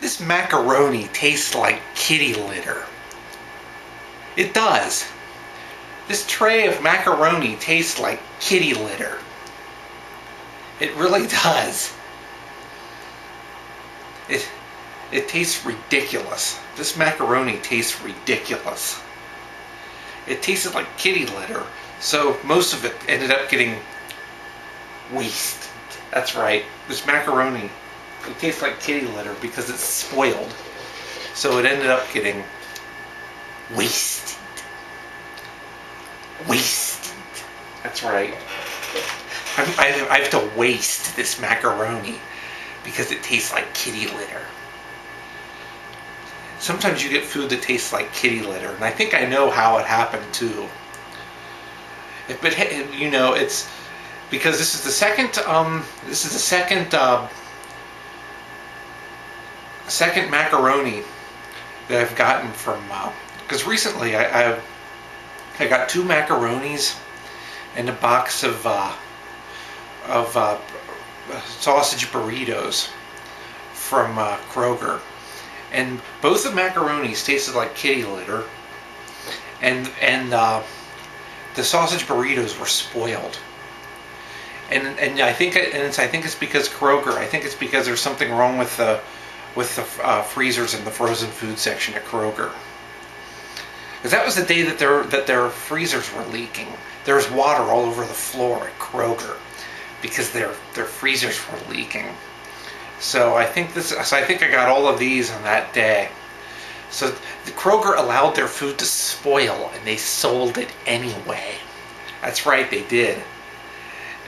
This macaroni tastes like kitty litter. It does. This tray of macaroni tastes like kitty litter. It really does. It it tastes ridiculous. This macaroni tastes ridiculous. It tasted like kitty litter, so most of it ended up getting wasted. That's right. This macaroni, it tastes like kitty litter because it's spoiled. So it ended up getting wasted. Wasted. That's right. I have to waste this macaroni because it tastes like kitty litter. Sometimes you get food that tastes like kitty litter, and I think I know how it happened too. But you know, it's because this is the second macaroni that I've gotten from. Because recently I got two macaronis and a box of sausage burritos from Kroger, and both the macaronis tasted like kitty litter, and the sausage burritos were spoiled. And I think it's because Kroger. I think it's because there's something wrong with the freezers in the frozen food section at Kroger. Because that was the day that their freezers were leaking. There was water all over the floor at Kroger because their freezers were leaking. So I think I got all of these on that day. So the Kroger allowed their food to spoil, and they sold it anyway. That's right, they did.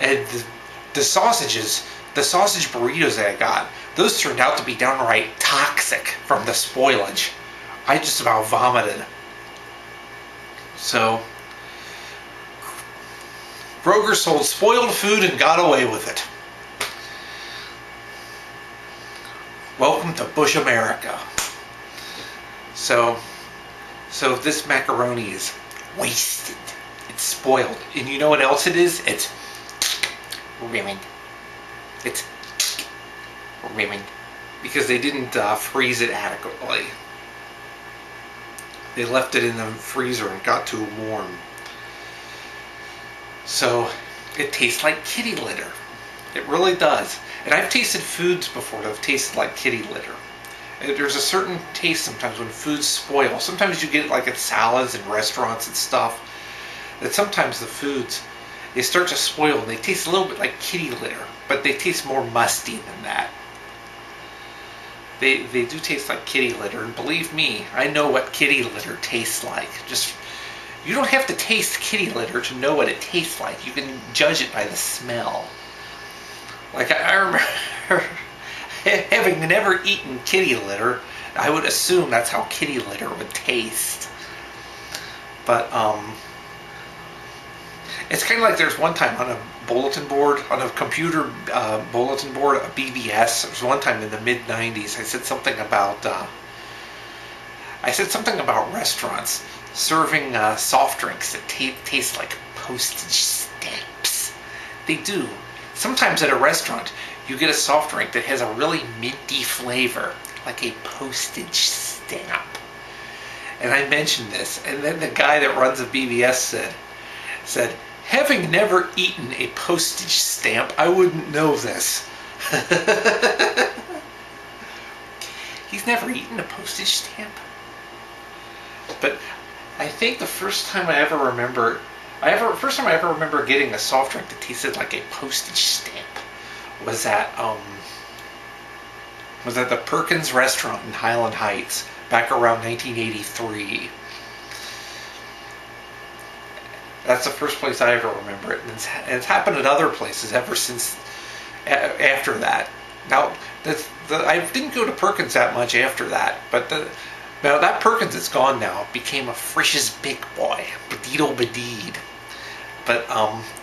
And the sausage burritos that I got, those turned out to be downright toxic from the spoilage. I just about vomited. So Kroger sold spoiled food and got away with it. Welcome to Bush America. So this macaroni is wasted. It's spoiled. And you know what else it is? It's ruined. It's ruined. Because they didn't freeze it adequately. They left it in the freezer and got too warm. So it tastes like kitty litter. It really does. And I've tasted foods before that have tasted like kitty litter. And there's a certain taste sometimes when foods spoil. Sometimes you get it like at salads and restaurants and stuff. That sometimes the foods, they start to spoil and they taste a little bit like kitty litter. But they taste more musty than that. They do taste like kitty litter, and believe me, I know what kitty litter tastes like. Just, you don't have to taste kitty litter to know what it tastes like. You can judge it by the smell. Like I remember having never eaten kitty litter, I would assume that's how kitty litter would taste. But it's kind of like there's one time on a bulletin board, on a computer bulletin board, a BBS. There was one time in the mid '90s. I said something about restaurants serving soft drinks that taste like postage stamps. They do. Sometimes at a restaurant, you get a soft drink that has a really minty flavor, like a postage stamp. And I mentioned this, and then the guy that runs a BBS said, having never eaten a postage stamp, I wouldn't know this. He's never eaten a postage stamp. But I think the first time I ever remember getting a soft drink that tasted like a postage stamp was at the Perkins restaurant in Highland Heights back around 1983. That's the first place I ever remember it, and it's happened at other places ever since after that. Now, I didn't go to Perkins that much after that, but now that Perkins is gone now. It became a Frisch's Big Boy, Bedido Bedid. But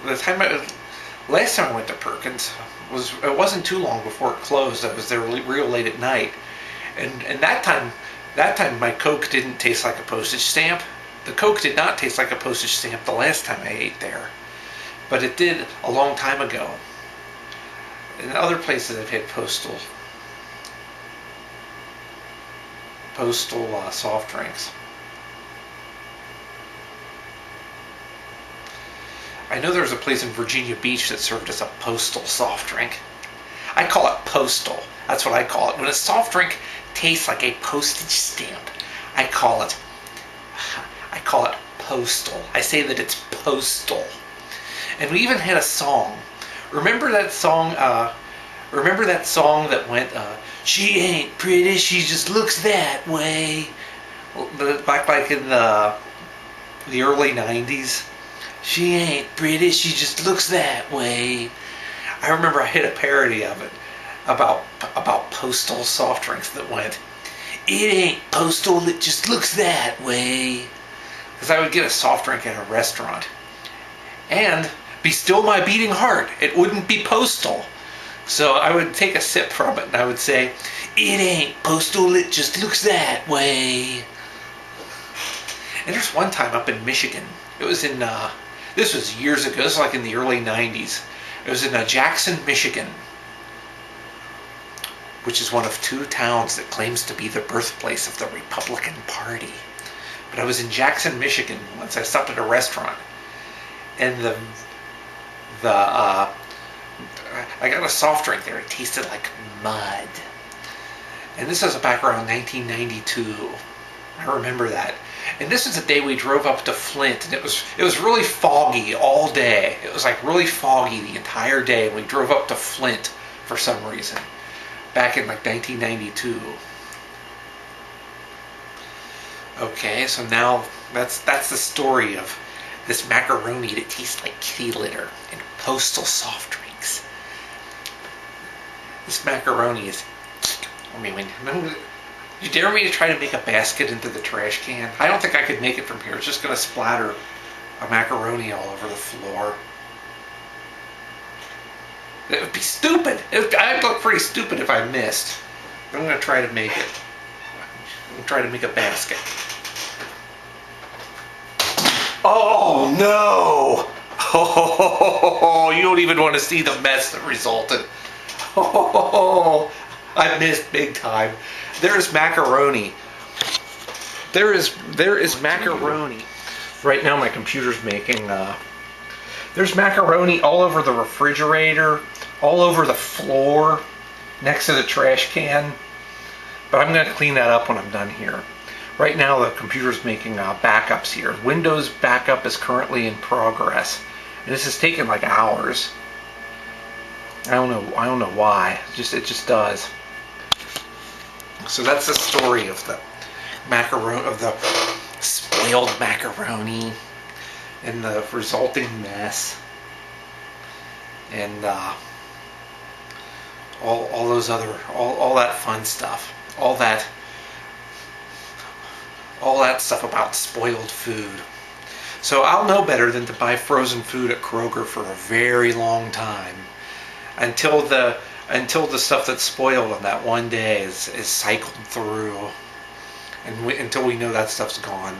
last time I went to Perkins it wasn't too long before it closed. I was there real late at night, and that time my Coke didn't taste like a postage stamp. The Coke did not taste like a postage stamp the last time I ate there, but it did a long time ago. In other places I've had postal Postal soft drinks. I know there's a place in Virginia Beach that served as a Postal soft drink. I call it Postal. That's what I call it. When a soft drink tastes like a postage stamp, I call it Postal. I say that it's Postal. And we even had a song. Remember that song? Remember that song that went, "She ain't pretty, she just looks that way." Like in the early '90s. "She ain't pretty, she just looks that way." I remember I hit a parody of it about Postal soft drinks that went, "It ain't Postal, it just looks that way." Because I would get a soft drink at a restaurant, and be still my beating heart, it wouldn't be Postal. So I would take a sip from it and I would say, "It ain't Postal, it just looks that way." And there's one time up in Michigan, it was in, this was years ago, this was like in the early '90s. It was in Jackson, Michigan, which is one of two towns that claims to be the birthplace of the Republican Party. But I was in Jackson, Michigan once. I stopped at a restaurant, and I got a soft drink there. It tasted like mud. And this was back around 1992. I remember that. And this is the day we drove up to Flint, and it was really foggy all day. It was like really foggy the entire day. We drove up to Flint for some reason, back in like 1992. Okay, so now that's the story of this macaroni that tastes like kitty litter and Postal soft drinks. This macaroni is, you dare me to try to make a basket into the trash can? I don't think I could make it from here. It's just going to splatter a macaroni all over the floor. It would be stupid. I'd look pretty stupid if I missed. I'm going to try to make it. I'm going to try to make a basket. Oh no! Oh, you don't even want to see the mess that resulted. Oh, I missed big time. There's macaroni. There is macaroni. Right now my computer's making, there's macaroni all over the refrigerator, all over the floor, next to the trash can. But I'm going to clean that up when I'm done here. Right now the computer's making backups here. Windows backup is currently in progress. And this is taking like hours. I don't know why. It just does. So that's the story of the macaroni, of the spoiled macaroni, and the resulting mess, and all those other all that fun stuff, all that stuff about spoiled food. So I'll know better than to buy frozen food at Kroger for a very long time, until the stuff that's spoiled on that one day is cycled through, and until we know that stuff's gone.